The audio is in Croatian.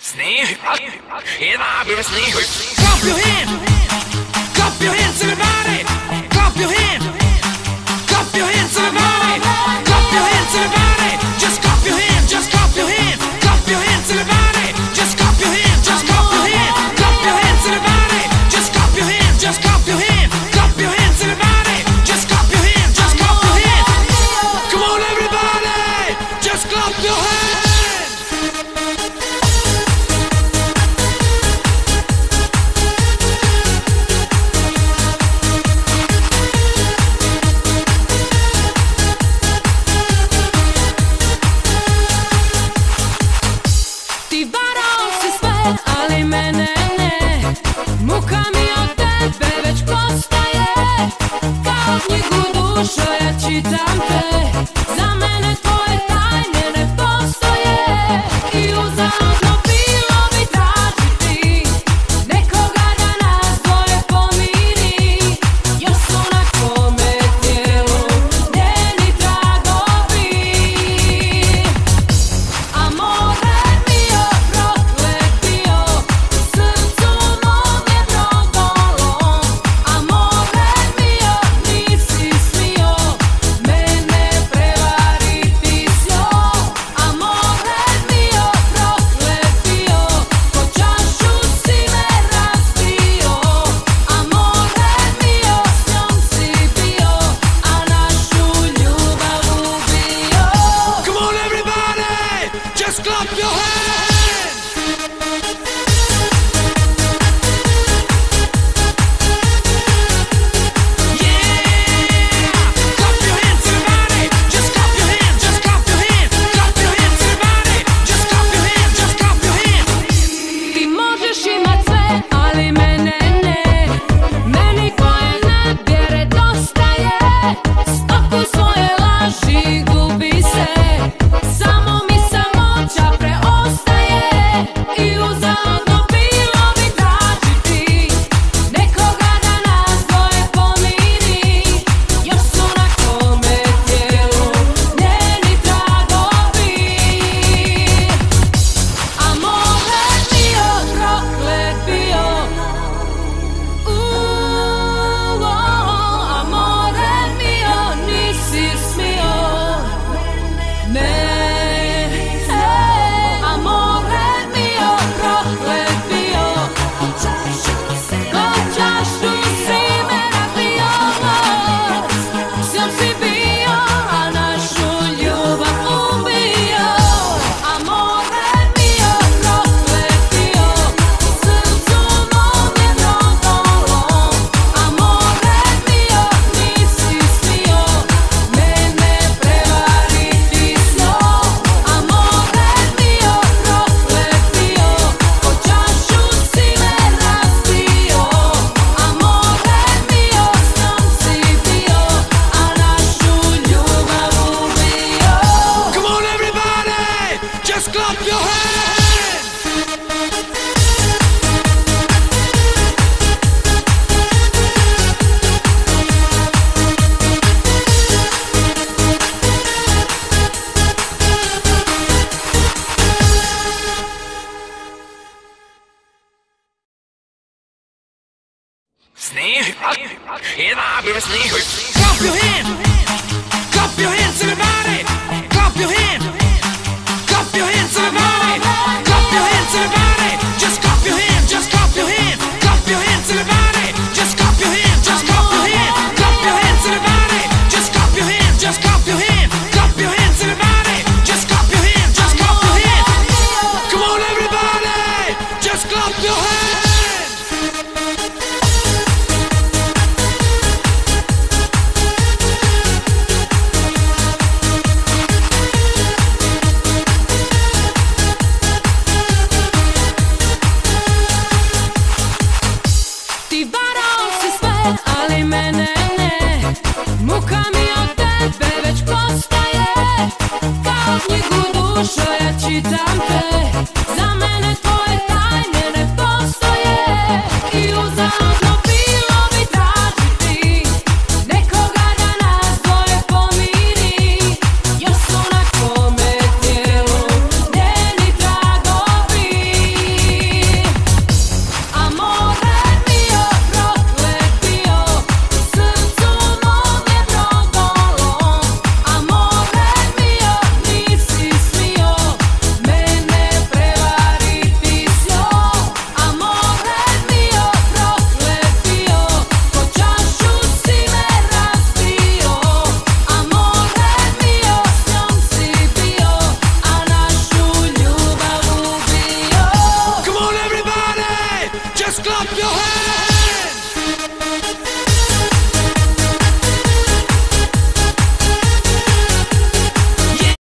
Sneeuw, in my sneeuw. Clap your hands, everybody. Clap your hands, everybody. Clap your hands, everybody. Just clap your hands, just clap your hands. Clap your hands, everybody. Just clap your hands, just clap your hands. Clap your hands, everybody. Just clap your hands, just clap your hands. Clap your hands, everybody. Just clap your hands, just clap your hands. Come on, everybody. Just clap your hands. Ali mene ne, muka mi od tebe već postaje. Kao knjigu dušo ja čitam te, za mene tvoje tajne ne postoje. I uzaludno bilo bi tražiti nekoga da nas dvoje pomiri. Još su na tvome tijelu njeni tragovi. Amore mio, prokletio, srcu mom je brodolom. Amore mio, nisi smio mene prevariti s njom. Amore mio, prokletio, ko čašu si me razbio. Amore mio, s njom si bio, a našu ljubav ubio. Come on, everybody. Just clap your hands. Yeah. Clap your hands, everybody. Just clap your hands, just clap your hands. Clap your hands, everybody. Just clap your hands, just clap your hands. Ti možeš imat sve, ali mene ne. Meni koje nevjere dosta je. Spakuj svoje laži, gubi se. Samo mi samoća preostaje. I uzaludno bilo bi tražiti nekoga da nas dvoje pomiri. Još su na tvome tijelu njeni tragovi. Amore mio, proklet bio. Amore mio, nisi smio me. Amore mio, proklet bio. Ko čašu si me razbio. S njom si bio, a našu ljubav ubio. Amore mio, proklet bio, srcu mom je brodolom. Amore mio, nisi smio mene prevariti s njom. Amore mio, proklet bio, ko čašu si me razbio. Amore mio, s njom si bio, a našu ljubav ubio. Come on, everybody. Just clap your hands. Sneeuw, in my sneeuw. Clap your hands. Clap your hands, everybody.